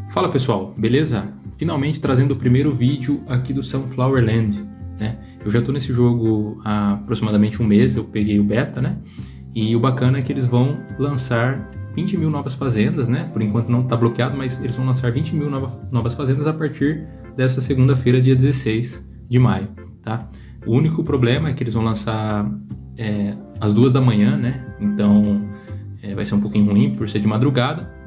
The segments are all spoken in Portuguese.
Fala pessoal, beleza? Finalmente trazendo o primeiro vídeo aqui do Sunflower Land, né? Eu já estou nesse jogo há aproximadamente um mês, eu peguei o beta, né? E o bacana é que eles vão lançar 20 mil novas fazendas, né? Por enquanto não está bloqueado, mas eles vão lançar 20 mil novas fazendas a partir dessa segunda-feira, dia 16 de maio, tá? O único problema é que eles vão lançar às 2 da manhã, né? Então vai ser um pouquinho ruim por ser de madrugada.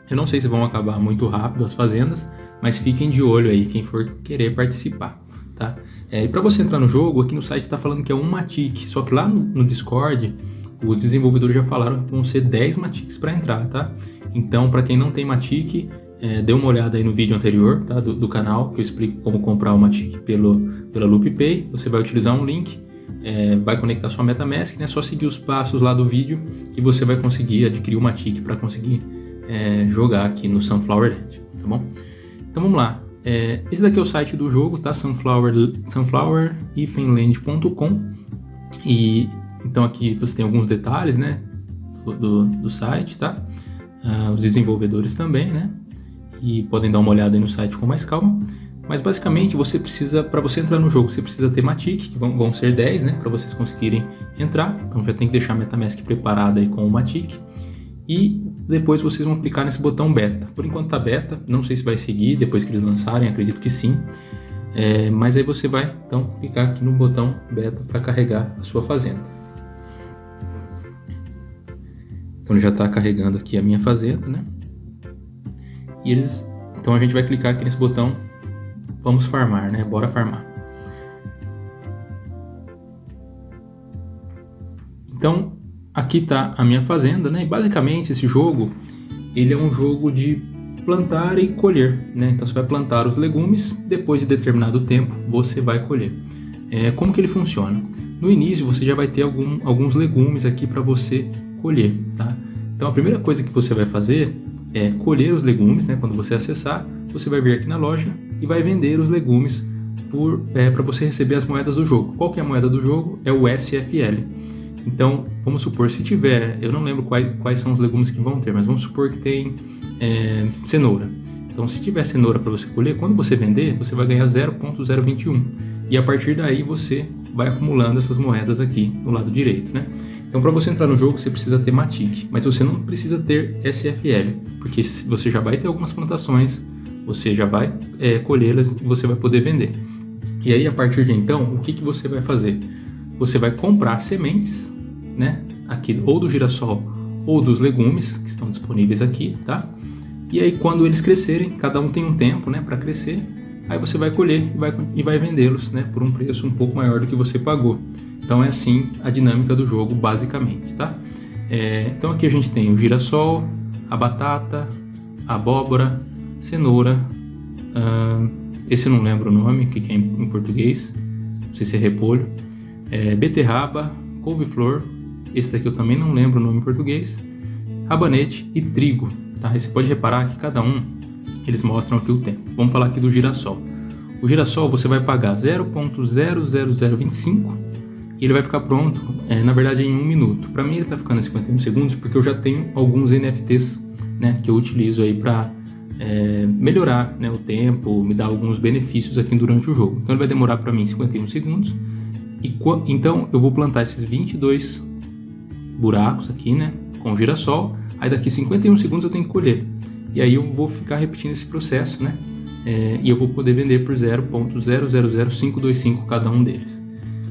Eu não sei se vão acabar muito rápido as fazendas, mas fiquem de olho aí, quem for querer participar, tá? E para você entrar no jogo, aqui no site está falando que é um Matic, só que lá no Discord, os desenvolvedores já falaram que vão ser 10 Matics para entrar, tá? Então, para quem não tem Matic, dê uma olhada aí no vídeo anterior, tá? do canal, que eu explico como comprar o Matic pela LoopPay. Você vai utilizar um link, vai conectar sua MetaMask, né? Só seguir os passos lá do vídeo que você vai conseguir adquirir o Matic para conseguir jogar aqui no Sunflower Land, tá bom? Então vamos lá. Esse daqui é o site do jogo, tá? sunflower-land.com. E então aqui você tem alguns detalhes, né? Do site, tá? Os desenvolvedores também, né? E podem dar uma olhada aí no site com mais calma. Mas basicamente você precisa, para você entrar no jogo, você precisa ter Matic, que vão ser 10, né? Para vocês conseguirem entrar. Então já tem que deixar a MetaMask preparada aí com o Matic. E depois vocês vão clicar nesse botão beta. Por enquanto está beta, não sei se vai seguir depois que eles lançarem, acredito que sim. Mas aí você vai então clicar aqui no botão beta para carregar a sua fazenda. Então ele já está carregando aqui a minha fazenda, né? Então a gente vai clicar aqui nesse botão, vamos farmar, né? Bora farmar. Então aqui está a minha fazenda, né? E basicamente esse jogo, ele é um jogo de plantar e colher, né? Então você vai plantar os legumes, depois de determinado tempo você vai colher. Como que ele funciona? No início você já vai ter alguns legumes aqui para você colher, tá? Então a primeira coisa que você vai fazer é colher os legumes, né? Quando você acessar, você vai vir aqui na loja e vai vender os legumes para você receber as moedas do jogo. Qual que é a moeda do jogo? É o SFL. Então, vamos supor, se tiver, eu não lembro quais são os legumes que vão ter, mas vamos supor que tem cenoura. Então, se tiver cenoura para você colher, quando você vender, você vai ganhar 0.021. E a partir daí você vai acumulando essas moedas aqui no lado direito, né? Então, para você entrar no jogo, você precisa ter Matic, mas você não precisa ter SFL, porque você já vai ter algumas plantações, você já vai colhê-las e você vai poder vender. E aí, a partir de então, o que você vai fazer? Você vai comprar sementes, né? Aqui, ou do girassol ou dos legumes que estão disponíveis aqui, tá? E aí quando eles crescerem, cada um tem um tempo, né, para crescer. Aí você vai colher e vai vendê-los, né, por um preço um pouco maior do que você pagou. Então é assim a dinâmica do jogo, basicamente, tá? Então aqui a gente tem o girassol, a batata, a abóbora, cenoura. Esse eu não lembro o nome, o que é em português. Não sei se é repolho. Beterraba, couve-flor, esse daqui eu também não lembro o nome em português, rabanete e trigo, tá? E você pode reparar que cada um, eles mostram aqui o tempo. Vamos falar aqui do girassol. O girassol você vai pagar 0.00025 e ele vai ficar pronto, na verdade em 1 minuto. Para mim ele está ficando em 51 segundos porque eu já tenho alguns NFTs, né, que eu utilizo aí para melhorar, né, o tempo, me dar alguns benefícios aqui durante o jogo. Então ele vai demorar para mim 51 segundos. Então eu vou plantar esses 22 buracos aqui, né, com o girassol. Aí daqui 51 segundos eu tenho que colher. E aí eu vou ficar repetindo esse processo, né? E eu vou poder vender por 0.000525 cada um deles.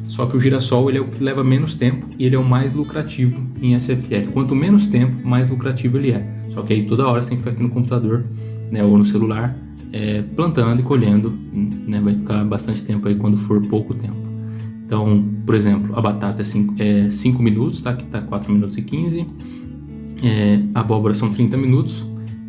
Só que o girassol ele é o que leva menos tempo e ele é o mais lucrativo em SFL. Quanto menos tempo, mais lucrativo ele é. Só que aí toda hora você tem que ficar aqui no computador, né, ou no celular, plantando e colhendo, né? Vai ficar bastante tempo aí quando for pouco tempo. Então, por exemplo, a batata é 5 minutos, tá? Aqui tá 4 minutos e 15. A abóbora são 30 minutos.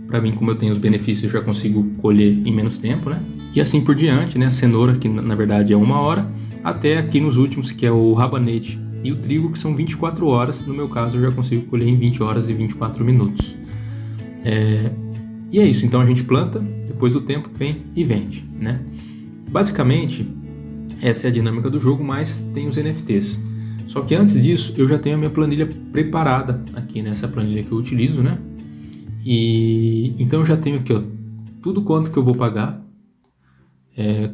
Para mim, como eu tenho os benefícios, eu já consigo colher em menos tempo, né? E assim por diante, né? A cenoura, que na verdade é 1 hora, até aqui nos últimos, que é o rabanete e o trigo, que são 24 horas. No meu caso, eu já consigo colher em 20 horas e 24 minutos. E é isso. Então, a gente planta, depois do tempo, vem e vende, né? Basicamente, essa é a dinâmica do jogo, mas tem os NFTs. Só que antes disso, eu já tenho a minha planilha preparada aqui nessa planilha que eu utilizo, né? E então eu já tenho aqui, ó, tudo quanto que eu vou pagar,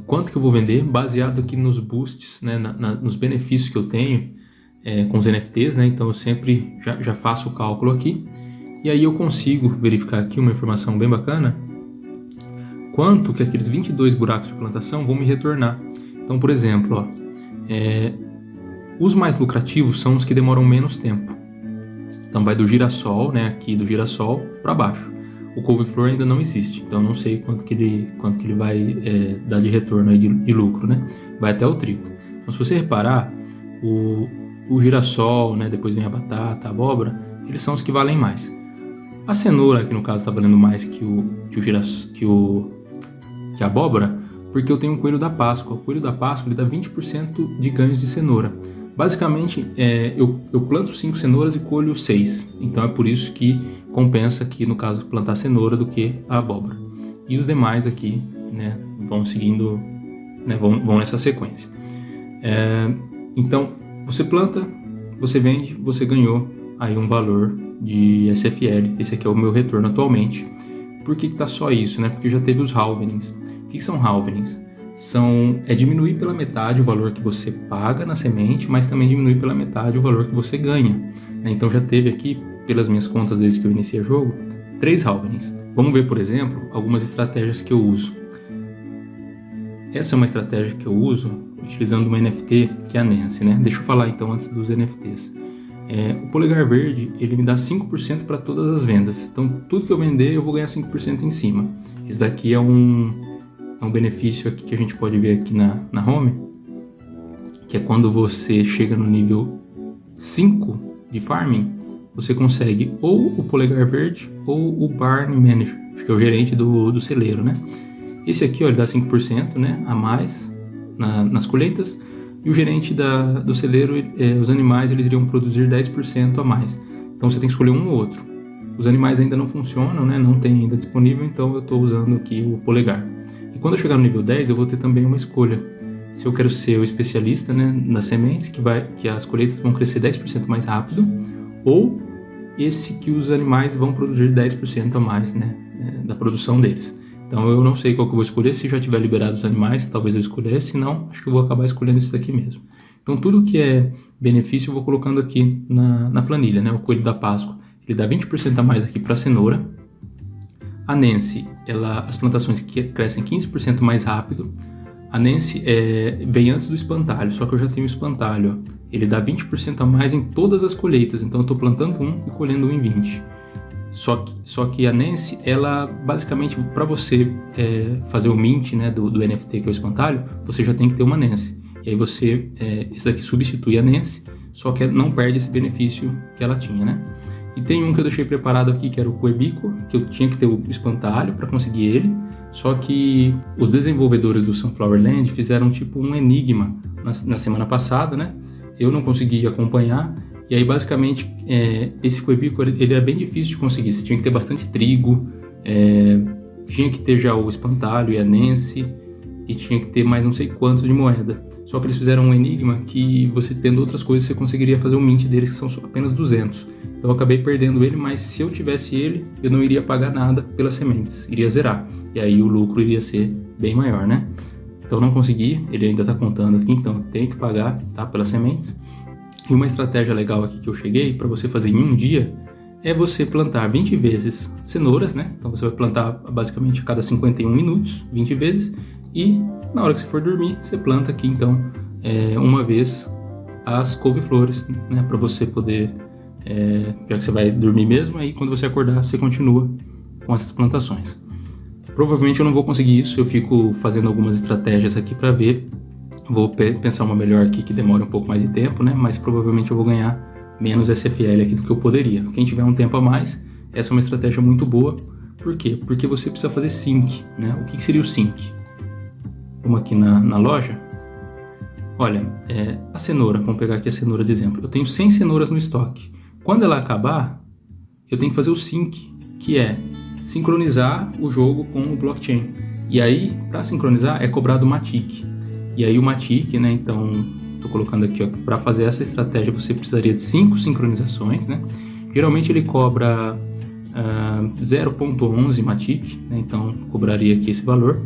quanto que eu vou vender, baseado aqui nos boosts, né, nos benefícios que eu tenho com os NFTs, né? Então eu sempre já faço o cálculo aqui, e aí eu consigo verificar aqui uma informação bem bacana, quanto que aqueles 22 buracos de plantação vão me retornar. Então, por exemplo, ó, os mais lucrativos são os que demoram menos tempo. Então vai do girassol, né, aqui do girassol para baixo. O couve-flor ainda não existe, então eu não sei quanto que ele vai dar de retorno aí de lucro, né? Vai até o trigo. Então, se você reparar, o girassol, né, depois vem a batata, a abóbora, eles são os que valem mais. A cenoura, que no caso está valendo mais que a abóbora, porque eu tenho um coelho da Páscoa. O coelho da Páscoa ele dá 20% de ganhos de cenoura. Basicamente, eu planto 5 cenouras e colho 6. Então é por isso que compensa aqui, no caso, plantar cenoura do que a abóbora. E os demais aqui, né, vão seguindo, né, vão nessa sequência. Então, você planta, você vende, você ganhou aí um valor de SFL. Esse aqui é o meu retorno atualmente. Por que tá só isso, né? Porque já teve os halvenings. O que são halvenings? É diminuir pela metade o valor que você paga na semente, mas também diminuir pela metade o valor que você ganha, né? Então já teve aqui, pelas minhas contas desde que eu iniciei o jogo, 3 halvenings. Vamos ver, por exemplo, algumas estratégias que eu uso. Essa é uma estratégia que eu uso utilizando uma NFT que é a Nancy, né? Deixa eu falar então antes dos NFTs. O polegar verde, ele me dá 5% para todas as vendas. Então, tudo que eu vender, eu vou ganhar 5% em cima. Esse daqui é um benefício aqui que a gente pode ver aqui na home, que é quando você chega no nível 5 de farming, você consegue ou o polegar verde ou o barn manager, acho que é o gerente do celeiro, né? Esse aqui, ó, ele dá 5%, né, a mais nas colheitas, e o gerente do celeiro, os animais, eles iriam produzir 10% a mais. Então você tem que escolher um ou outro. Os animais ainda não funcionam, né, não tem ainda disponível, então eu estou usando aqui o polegar. E quando eu chegar no nível 10, eu vou ter também uma escolha. Se eu quero ser o especialista, né, nas sementes, que as colheitas vão crescer 10% mais rápido, ou esse que os animais vão produzir 10% a mais, né, da produção deles. Então eu não sei qual que eu vou escolher. Se já tiver liberado os animais, talvez eu escolhesse. Se não, acho que eu vou acabar escolhendo esse daqui mesmo. Então tudo que é benefício eu vou colocando aqui na planilha, né? O coelho da Páscoa, ele dá 20% a mais aqui para a cenoura. A Nancy, as plantações que crescem 15% mais rápido. A Nancy vem antes do espantalho, só que eu já tenho o espantalho. Ó. Ele dá 20% a mais em todas as colheitas, então eu estou plantando um e colhendo um em 20. Só que a Nancy, ela basicamente, para você fazer o mint, né, do NFT, que é o espantalho, você já tem que ter uma Nancy. E aí esse daqui substitui a Nancy, só que não perde esse benefício que ela tinha, né? E tem um que eu deixei preparado aqui, que era o Coebico, que eu tinha que ter o espantalho para conseguir ele, só que os desenvolvedores do Sunflower Land fizeram tipo um enigma na semana passada, né? Eu não consegui acompanhar. E aí, basicamente, esse Coebico, ele é bem difícil de conseguir. Você tinha que ter bastante trigo, tinha que ter já o espantalho e a Nancy, e tinha que ter mais não sei quantos de moeda. Só que eles fizeram um enigma que você tendo outras coisas, você conseguiria fazer o mint deles, que são apenas 200. Então eu acabei perdendo ele, mas se eu tivesse ele, eu não iria pagar nada pelas sementes, iria zerar. E aí o lucro iria ser bem maior, né? Então eu não consegui, ele ainda está contando aqui, então tem que pagar, tá, pelas sementes. E uma estratégia legal aqui que eu cheguei para você fazer em um dia é você plantar 20 vezes cenouras, né? Então você vai plantar basicamente a cada 51 minutos, 20 vezes, e na hora que você for dormir, você planta aqui então uma vez as couve-flores, né? Para você poder, já que você vai dormir mesmo, aí quando você acordar você continua com essas plantações. Provavelmente eu não vou conseguir isso, eu fico fazendo algumas estratégias aqui para ver. Vou pensar uma melhor aqui que demora um pouco mais de tempo, né? Mas provavelmente eu vou ganhar menos SFL aqui do que eu poderia. Quem tiver um tempo a mais, essa é uma estratégia muito boa. Por quê? Porque você precisa fazer sync, né? O que seria o sync? Vamos aqui na loja. Olha, a cenoura, vamos pegar aqui a cenoura de exemplo. Eu tenho 100 cenouras no estoque. Quando ela acabar, eu tenho que fazer o sync, que é sincronizar o jogo com o blockchain. E aí, para sincronizar, é cobrado uma TIC. E aí o Matic, né, então, estou colocando aqui, para fazer essa estratégia você precisaria de 5 sincronizações, né? Geralmente ele cobra 0.11 Matic, né? Então cobraria aqui esse valor.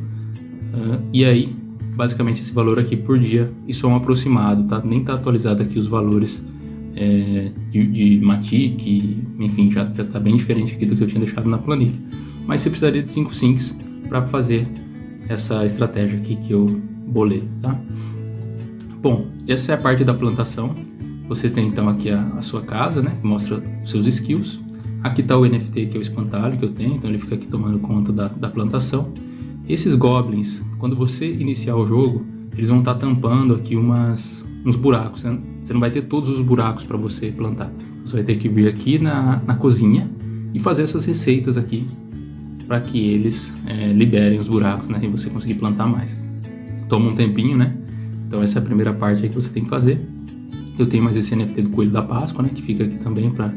E aí, basicamente esse valor aqui por dia, isso é um aproximado, tá? Nem tá atualizado aqui os valores de Matic, enfim, já tá bem diferente aqui do que eu tinha deixado na planilha. Mas você precisaria de 5 sinks para fazer essa estratégia aqui que eu bolei, tá? Bom, essa é a parte da plantação. Você tem então aqui a sua casa, né? Que mostra os seus skills. Aqui está o NFT, que é o espantalho que eu tenho, então ele fica aqui tomando conta da plantação. Esses goblins, quando você iniciar o jogo, eles vão estar tampando aqui uns buracos. Né? Você não vai ter todos os buracos para você plantar. Você vai ter que vir aqui na cozinha e fazer essas receitas aqui para que eles liberem os buracos, né? E você conseguir plantar mais. Toma um tempinho, né? Então essa é a primeira parte aí que você tem que fazer. Eu tenho mais esse NFT do Coelho da Páscoa, né? Que fica aqui também para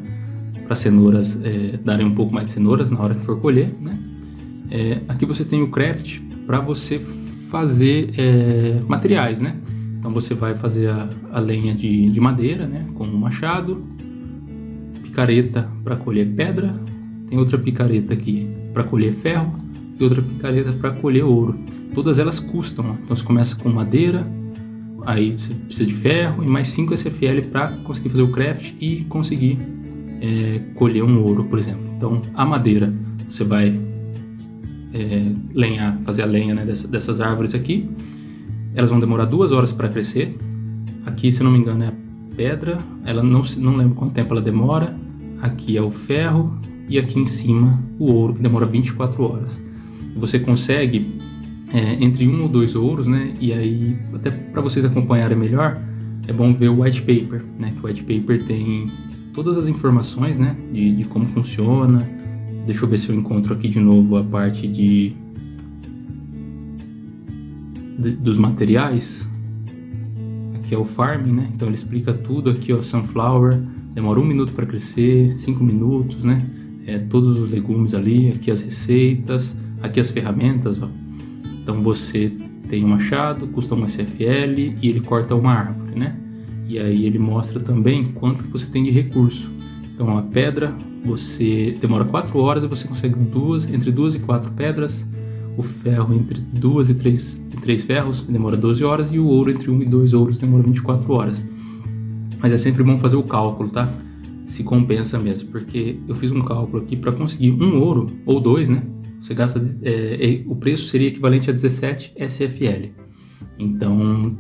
cenouras darem um pouco mais de cenouras na hora que for colher, né? Aqui você tem o craft para você fazer materiais, né? Então você vai fazer a lenha de madeira, né? Com um machado, picareta para colher pedra, tem outra picareta aqui para colher ferro e outra picareta para colher ouro. Todas elas custam, ó. Então você começa com madeira, aí você precisa de ferro e mais 5 SFL para conseguir fazer o craft e conseguir colher um ouro, por exemplo. Então a madeira você vai fazer a lenha, né, dessas árvores aqui. Elas vão demorar 2 horas para crescer. Aqui, se não me engano, é a pedra. Ela não lembro quanto tempo ela demora. Aqui é o ferro e aqui em cima o ouro, que demora 24 horas. Você consegue entre 1 ou 2 ouros, né? E aí, até para vocês acompanharem melhor, é bom ver o white paper, né? Que o white paper tem todas as informações, né? De como funciona. Deixa eu ver se eu encontro aqui de novo a parte dos materiais. Aqui é o farming, né? Então ele explica tudo aqui, ó. Sunflower demora 1 minuto para crescer, 5 minutos, né? Todos os legumes ali, aqui as receitas, aqui as ferramentas, ó. Então você tem um machado, custa 1 SFL e ele corta uma árvore, né? E aí ele mostra também quanto que você tem de recurso. Então a pedra, você demora 4 horas e você consegue entre 2 e 4 pedras. O ferro entre 2 e 3 ferros demora 12 horas e o ouro entre 1 e 2 ouros demora 24 horas. Mas é sempre bom fazer o cálculo, tá? Se compensa mesmo, porque eu fiz um cálculo aqui para conseguir 1 ouro ou 2, né? Você gasta, o preço seria equivalente a 17 SFL. Então,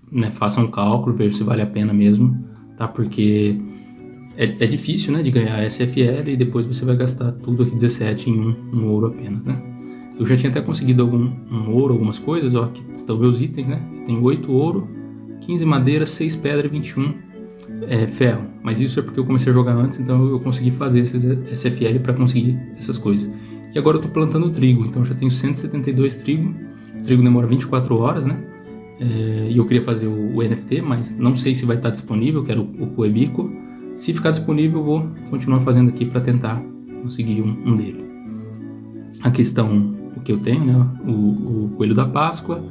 né, faça um cálculo, veja se vale a pena mesmo, tá? Porque é difícil, né, de ganhar SFL e depois você vai gastar tudo aqui 17 em um ouro apenas, né? Eu já tinha até conseguido um ouro, algumas coisas, ó, aqui estão meus itens, né? Tem 8 ouro, 15 madeira, 6 pedra e 21 ferro. Mas isso é porque eu comecei a jogar antes, então eu consegui fazer esses SFL para conseguir essas coisas. E agora eu tô plantando trigo, então já tenho 172 trigo. O trigo demora 24 horas, né? E eu queria fazer o NFT, mas não sei se vai estar disponível, quero o Coebico. Se ficar disponível, eu vou continuar fazendo aqui para tentar conseguir um dele. Aqui estão o que eu tenho, né? O Coelho da Páscoa,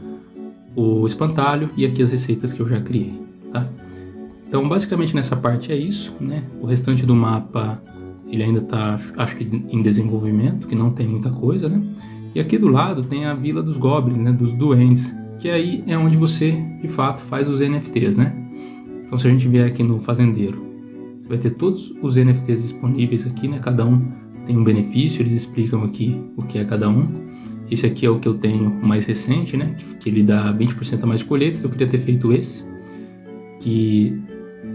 o espantalho e aqui as receitas que eu já criei, tá? Então, basicamente nessa parte é isso, né? O restante do mapa, ele ainda está, acho que em desenvolvimento, que não tem muita coisa, né? E aqui do lado tem a Vila dos Goblins, né? Dos Duendes, que aí é onde você, de fato, faz os NFTs, né? Então, se a gente vier aqui no Fazendeiro, você vai ter todos os NFTs disponíveis aqui, né? Cada um tem um benefício, eles explicam aqui o que é cada um. Esse aqui é o que eu tenho o mais recente, né? Que ele dá 20% a mais de colheitas. Eu queria ter feito esse, que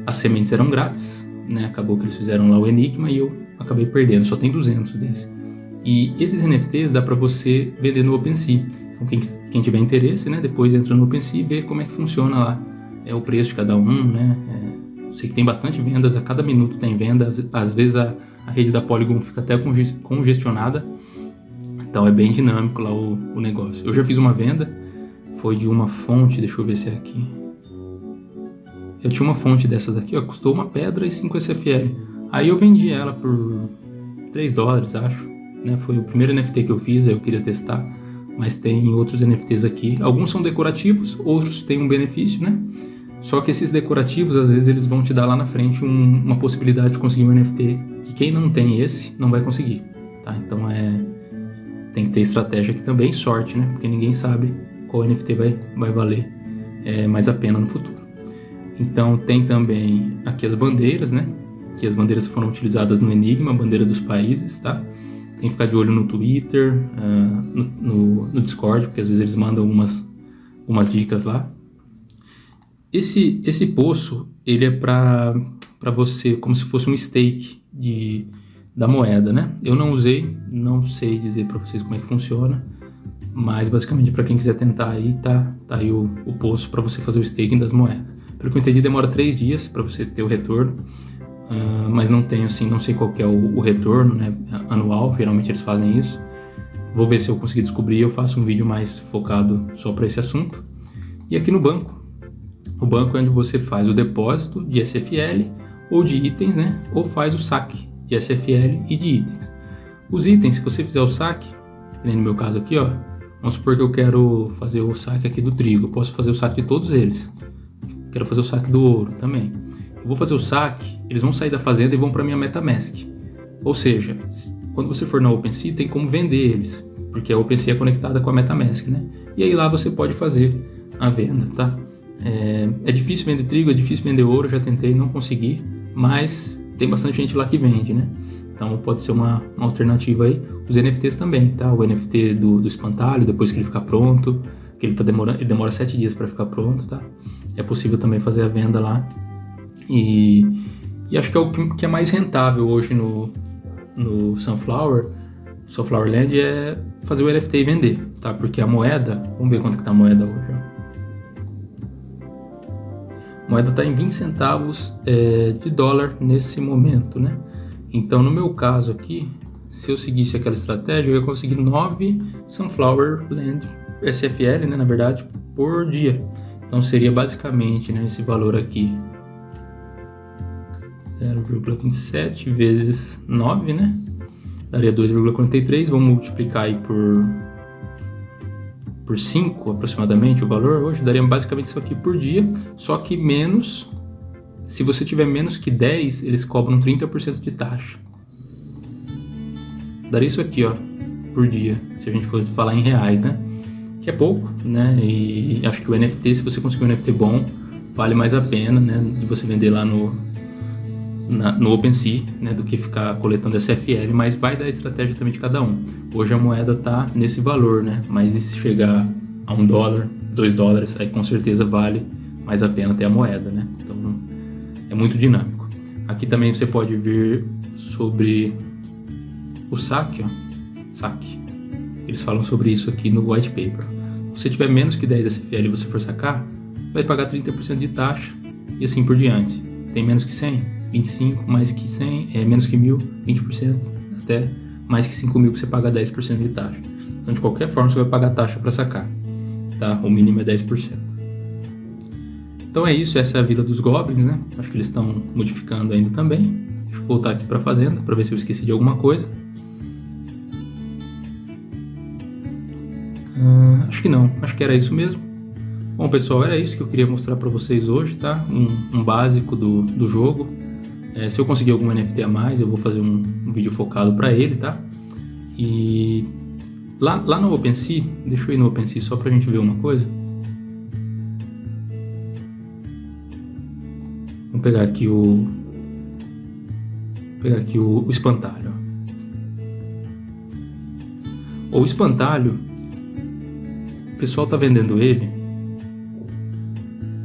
as sementes eram grátis, né? Acabou que eles fizeram lá o Enigma e eu acabei perdendo. Só tem 200 desse. E esses NFTs dá para você vender no OpenSea. Então quem tiver interesse, né? Depois entra no OpenSea e vê como é que funciona lá. O preço de cada um, né? Sei que tem bastante vendas, a cada minuto tem venda. Às vezes a rede da Polygon fica até congestionada. Então é bem dinâmico lá o negócio. Eu já fiz uma venda, foi de uma fonte, deixa eu ver se é aqui. Eu tinha uma fonte dessas aqui, ó, custou uma pedra e 5 SFL. Aí eu vendi ela por $3, acho. Né? Foi o primeiro NFT que eu fiz, aí eu queria testar. Mas tem outros NFTs aqui. Alguns são decorativos, outros têm um benefício, né? Só que esses decorativos, às vezes, eles vão te dar lá na frente uma possibilidade de conseguir um NFT que quem não tem esse não vai conseguir, tá? Então tem que ter estratégia aqui também, sorte, né? Porque ninguém sabe qual NFT vai valer mais a pena no futuro. Então tem também aqui as bandeiras, né? Que as bandeiras foram utilizadas no Enigma, a bandeira dos países, tá? Tem que ficar de olho no Twitter, no Discord, porque às vezes eles mandam umas dicas lá. Esse poço, ele é para você, como se fosse um stake da moeda, né? Eu não usei, não sei dizer para vocês como é que funciona, mas basicamente para quem quiser tentar aí, tá aí o poço para você fazer o staking das moedas. Pelo que eu entendi, demora 3 dias para você ter o retorno, mas não tenho assim, não sei qual que é o retorno, né, anual, geralmente eles fazem isso. Vou ver se eu conseguir descobrir, eu faço um vídeo mais focado só para esse assunto. E aqui no banco, o banco é onde você faz o depósito de SFL ou de itens, né, ou faz o saque de SFL e de itens. Os itens, se você fizer o saque, que nem no meu caso aqui, ó, vamos supor que eu quero fazer o saque aqui do trigo, eu posso fazer o saque de todos eles. Quero fazer o saque do ouro também. Eu vou fazer o saque, eles vão sair da fazenda e vão para minha MetaMask. Ou seja, quando você for na OpenSea, tem como vender eles, porque a OpenSea é conectada com a MetaMask, né? E aí lá você pode fazer a venda, tá? É difícil vender trigo, é difícil vender ouro, já tentei, não consegui, mas tem bastante gente lá que vende, né? Então pode ser uma alternativa aí. Os NFTs também, tá? O NFT do espantalho, depois que ele ficar pronto, que ele demora 7 dias para ficar pronto, tá? É possível também fazer a venda lá. E acho que é o que é mais rentável hoje no Sunflower Land é fazer o NFT e vender, tá? Porque a moeda, vamos ver quanto que tá a moeda hoje, ó. A moeda está em 20 centavos de dólar nesse momento, né? Então, no meu caso aqui, se eu seguisse aquela estratégia, eu ia conseguir 9 Sunflower Land SFL, né, na verdade, por dia. Então, seria basicamente, né, esse valor aqui, 0,27 vezes 9, né? Daria 2,43. Vamos multiplicar aí por 5 aproximadamente o valor hoje, daria basicamente isso aqui por dia, só que menos, se você tiver menos que 10, eles cobram 30% de taxa. Daria isso aqui, ó, por dia, se a gente for falar em reais, né? Que é pouco, né? E acho que o NFT, se você conseguir um NFT bom, vale mais a pena, né? De você vender lá no OpenSea, né, do que ficar coletando SFL, mas vai dar a estratégia também de cada um. Hoje a moeda tá nesse valor, né, mas e se chegar a $1, $2, aí com certeza vale mais a pena ter a moeda, né? Então é muito dinâmico. Aqui também você pode ver sobre o saque, ó, saque. Eles falam sobre isso aqui no white paper. Se você tiver menos que 10 SFL e você for sacar, vai pagar 30% de taxa e assim por diante. Tem menos que 100? 25, mais que 100, menos que 1.000, 20%, até mais que 5.000 que você paga 10% de taxa. Então, de qualquer forma, você vai pagar taxa para sacar, tá? O mínimo é 10%. Então é isso, essa é a vida dos Goblins, né? Acho que eles estão modificando ainda também. Deixa eu voltar aqui para a fazenda, para ver se eu esqueci de alguma coisa. Acho que não, acho que era isso mesmo. Bom, pessoal, era isso que eu queria mostrar para vocês hoje, tá? Um básico do jogo. Se eu conseguir algum NFT a mais, eu vou fazer um vídeo focado para ele, tá? E lá no OpenSea, deixa eu ir no OpenSea só pra gente ver uma coisa. Vamos pegar aqui o espantalho. O espantalho, o pessoal tá vendendo ele.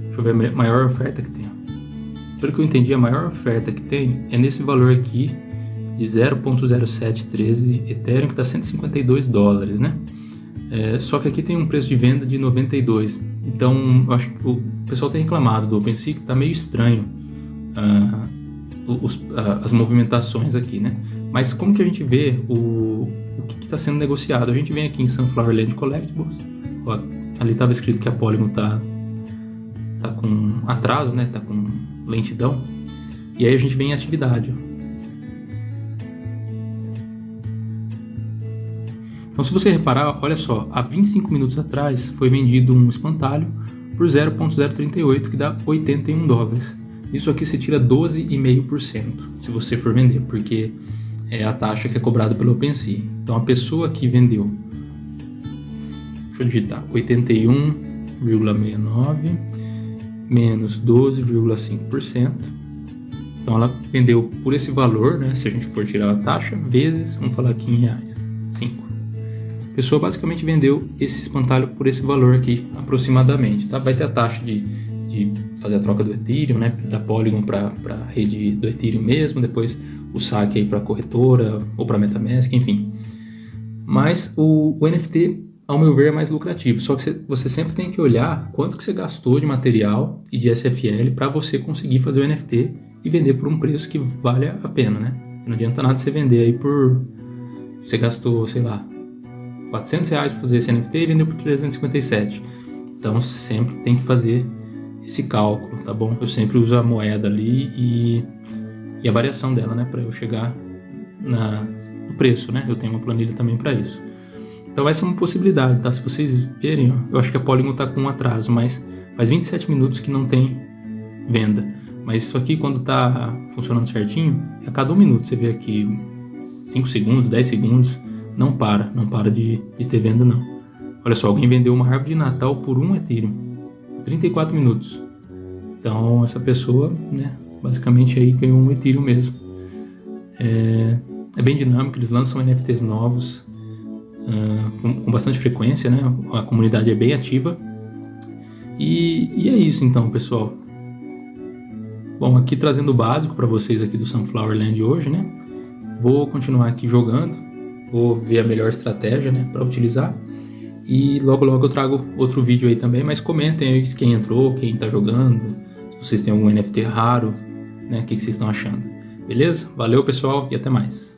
Deixa eu ver a maior oferta que tem. Pelo que eu entendi, a maior oferta que tem é nesse valor aqui de 0.0713 Ethereum, que está $152, né? Só que aqui tem um preço de venda de 92. Então, eu acho que o pessoal tem reclamado do OpenSea que está meio estranho as movimentações aqui, né? Mas como que a gente vê o que está sendo negociado? A gente vem aqui em Sunflower Land Collectibles. Ó, ali estava escrito que a Polygon tá com atraso, né? Tá com lentidão. E aí a gente vem em atividade. Então, se você reparar, olha só, há 25 minutos atrás foi vendido um espantalho por por 0,038, que dá 81 dólares. Isso aqui você tira 12,5% se você for vender, porque é a taxa que é cobrada pelo OpenSea. Então a pessoa que vendeu, deixa eu digitar, 81,69 menos 12,5%. Então ela vendeu por esse valor, né? Se a gente for tirar a taxa, vezes, vamos falar aqui em reais, 5. A pessoa basicamente vendeu esse espantalho por esse valor aqui, aproximadamente, tá? Vai ter a taxa de fazer a troca do Ethereum, né? Da Polygon para a rede do Ethereum mesmo, depois o saque aí para a corretora ou para MetaMask, enfim. Mas o NFT, ao meu ver, é mais lucrativo. Só que você sempre tem que olhar quanto que você gastou de material e de SFL para você conseguir fazer o NFT e vender por um preço que vale a pena, né? Não adianta nada você vender aí por... Você gastou, sei lá, R$400 para fazer esse NFT e vendeu por 357. Então sempre tem que fazer esse cálculo, tá bom? Eu sempre uso a moeda ali e a variação dela, né? Para eu chegar no preço, né? Eu tenho uma planilha também para isso. Então essa é uma possibilidade, tá? Se vocês verem, ó, eu acho que a Polygon tá com um atraso, mas faz 27 minutos que não tem venda. Mas isso aqui, quando tá funcionando certinho, a cada 1 minuto você vê aqui 5 segundos, 10 segundos, não para de ter venda não. Olha só, alguém vendeu uma árvore de Natal por 1 Ethereum, 34 minutos. Então essa pessoa, né, basicamente aí ganhou 1 Ethereum mesmo. É bem dinâmico, eles lançam NFTs novos com bastante frequência, né? A comunidade é bem ativa. E é isso então, pessoal. Bom, aqui trazendo o básico para vocês aqui do Sunflower Land hoje, né? Vou continuar aqui jogando, vou ver a melhor estratégia, né, para utilizar. E logo eu trago outro vídeo aí também, mas comentem aí quem entrou, quem tá jogando, se vocês têm algum NFT raro, né, o que vocês estão achando. Beleza? Valeu, pessoal, e até mais.